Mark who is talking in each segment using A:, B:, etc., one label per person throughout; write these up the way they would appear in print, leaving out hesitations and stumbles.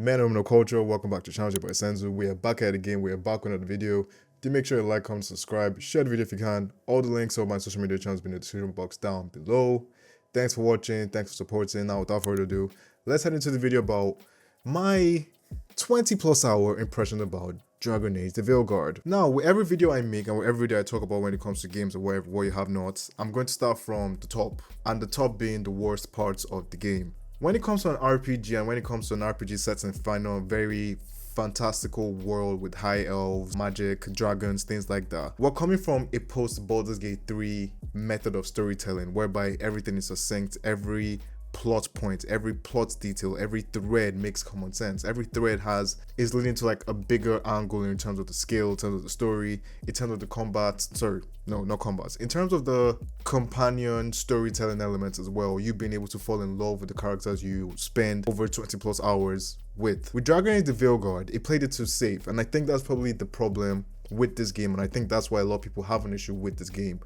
A: Man of no culture, welcome back to Challenge by Senzu. We are back at it again. We are back with another video. Do make sure you like, comment, subscribe, share the video if you can. All the links of my social media channels in the description box down below. Thanks for watching, thanks for supporting. Now without further ado, let's head into the video about my 20+ hour impression about Dragon Age, the Veilguard. Now, with every video I make and with every video I talk about when it comes to games or wherever where you have not, I'm going to start from the top, and the top being the worst parts of the game. When it comes to an RPG and when it comes to an RPG set in final, very fantastical world with high elves, magic, dragons, things like that. We're coming from a post Baldur's Gate 3 method of storytelling whereby everything is succinct, every plot point, every plot detail, every thread makes common sense. Every thread is leading to like a bigger angle in terms of the scale, in terms of the story, in terms of the combat. Sorry, no, not combats. In terms of the companion storytelling elements as well, you being able to fall in love with the characters you spend over 20+ hours with. With Dragon Age the Veilguard, it played it too safe, and I think that's probably the problem with this game, and I think that's why a lot of people have an issue with this game.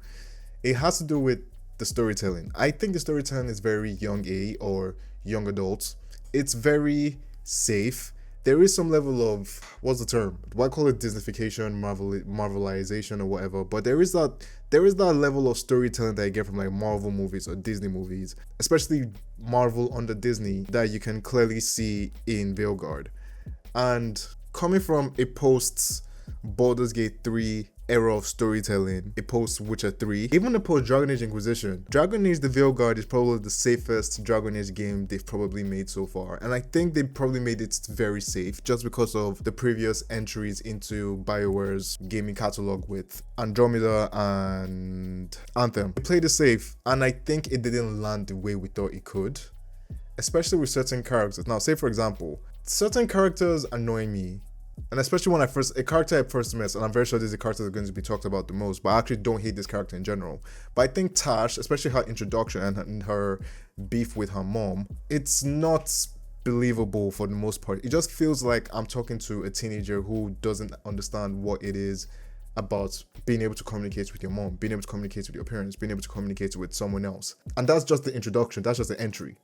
A: It has to do with the storytelling. I think the storytelling is very young A or young adults. It's very safe. There is some level of, what's the term? Do I call it Disneyfication, Marvelization or whatever? But there is that level of storytelling that you get from like Marvel movies or Disney movies, especially Marvel under Disney, that you can clearly see in Veilguard. And coming from a post Baldur's Gate 3 era of storytelling, a post Witcher 3, even a post Dragon Age Inquisition, Dragon Age the Veilguard is probably the safest Dragon Age game they've probably made so far, and I think they probably made it very safe just because of the previous entries into BioWare's gaming catalog with Andromeda and Anthem. They played it safe, and I think it didn't land the way we thought it could, especially with certain characters. Now, say for example, certain characters annoy me. And especially when a character I first met, and I'm very sure this is the character that's going to be talked about the most, but I actually don't hate this character in general. But I think Tash, especially her introduction and her beef with her mom, it's not believable for the most part. It just feels like I'm talking to a teenager who doesn't understand what it is about being able to communicate with your mom, being able to communicate with your parents, being able to communicate with someone else. And that's just the introduction, that's just the entry.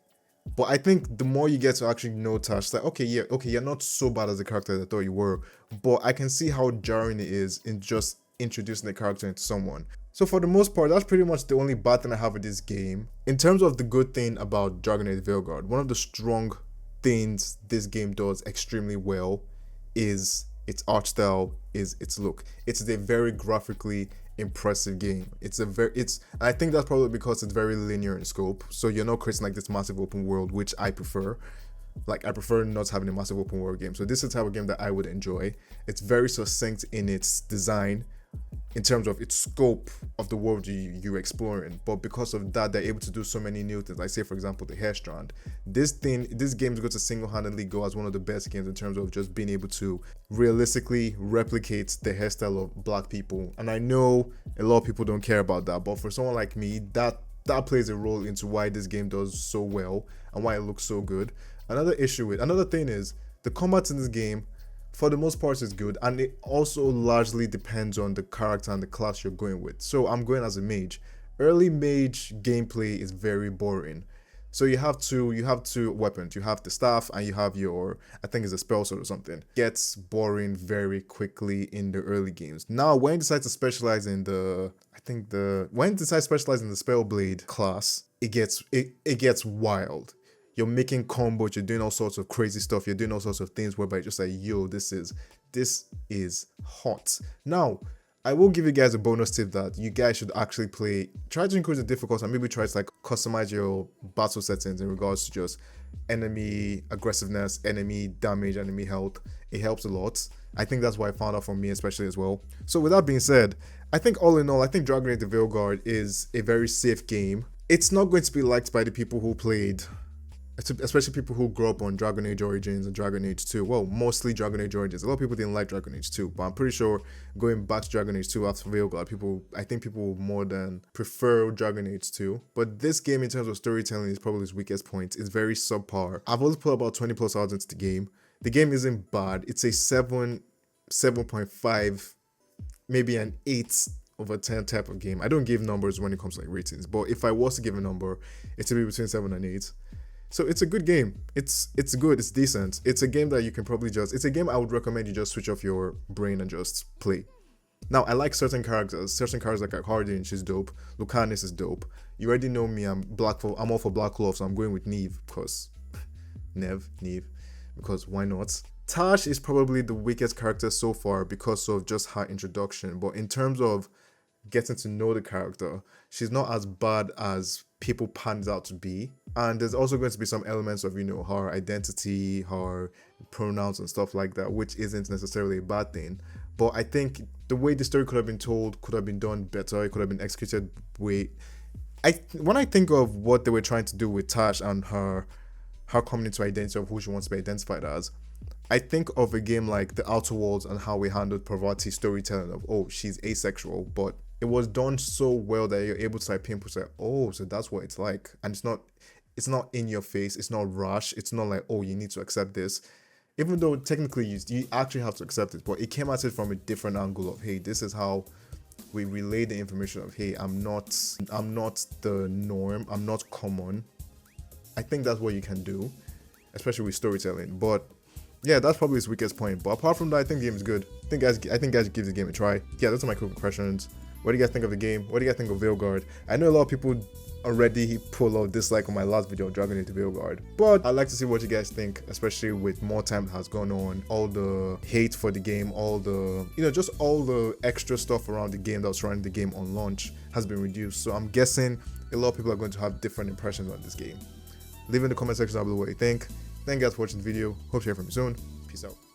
A: But I think the more you get to actually know Tash, it's like, okay, you're not so bad as a character as I thought you were, but I can see how jarring it is in just introducing the character into someone. So for the most part, that's pretty much the only bad thing I have with this game. In terms of the good thing about Dragon Age Veilguard, one of the strong things this game does extremely well is its art style, is its look. It's a very graphically impressive game. And I think that's probably because it's very linear in scope, so you're not creating like this massive open world, which I prefer. Like, I prefer not having a massive open world game, so this is the type of game that I would enjoy. It's very succinct in its design, in terms of its scope of the world you're exploring, but because of that, they're able to do so many new things. Like, say for example, the hair strand. This game is going to single-handedly go as one of the best games in terms of just being able to realistically replicate the hairstyle of black people. And I know a lot of people don't care about that, but for someone like me, that plays a role into why this game does so well and why it looks so good. Another thing is the combat in this game, for the most part, is good, and it also largely depends on the character and the class you're going with. So I'm going as a mage. Early mage gameplay is very boring. So you have two weapons. You have the staff and you have your, I think it's a spell sword or something. It gets boring very quickly in the early games. Now, when you decide to specialize in the spell blade class, it gets wild. You're making combos, you're doing all sorts of crazy stuff, you're doing all sorts of things whereby you're just like, yo, this is hot. Now, I will give you guys a bonus tip that you guys should actually try to increase the difficulty and maybe try to like customize your battle settings in regards to just enemy aggressiveness, enemy damage, enemy health. It helps a lot. I think that's why I found out from me especially as well. So with that being said, I think all in all, I think Dragon Age the Veilguard is a very safe game. It's not going to be liked by the people who played, especially people who grew up on Dragon Age Origins and Dragon Age 2. Well, mostly Dragon Age Origins. A lot of people didn't like Dragon Age 2, but I'm pretty sure going back to Dragon Age 2 after Veilguard, I think people more than prefer Dragon Age 2. But this game, in terms of storytelling, is probably its weakest point. It's very subpar. I've only put about 20+ hours into the game. The game isn't bad. It's a 7.5, maybe an 8/10 type of game. I don't give numbers when it comes to like ratings, but if I was to give a number, it would be between 7 and 8. So it's a good game. It's good. It's decent. It's a game that you can probably just. It's a game I would recommend you just switch off your brain and just play. Now I like certain characters. Certain characters like Hardin, she's dope. Lucanus is dope. You already know me. I'm all for Black Cloth, so I'm going with Neve because Neve, because why not? Tash is probably the weakest character so far because of just her introduction. But in terms of getting to know the character, she's not as bad as people panned out to be. And there's also going to be some elements of, you know, her identity, her pronouns and stuff like that, which isn't necessarily a bad thing. But I think the way the story could have been told could have been done better. It could have been executed way. When I think of what they were trying to do with Tash and her coming into identity of who she wants to be identified as, I think of a game like The Outer Worlds and how we handled Parvati storytelling of, oh, she's asexual, but it was done so well that you're able to like pinpoint like, oh, so that's what it's like. And it's not in your face, it's not rash, it's not like, oh, you need to accept this. Even though technically you actually have to accept it, but it came at it from a different angle of, hey, this is how we relay the information of, hey, I'm not the norm, I'm not common. I think that's what you can do, especially with storytelling. But yeah, that's probably his weakest point. But apart from that, I think the game is good. I think guys give the game a try. Yeah, those are my quick questions. What do you guys think of the game? What do you guys think of Veilguard? I know a lot of people already put a lot of dislike on my last video dragging into Veilguard, but I'd like to see what you guys think, especially with more time that has gone on, all the hate for the game, all the, you know, just all the extra stuff around the game that was surrounding the game on launch has been reduced. So I'm guessing a lot of people are going to have different impressions on this game. Leave in the comment section down below what you think. Thank you guys for watching the video. Hope to hear from you soon. Peace out.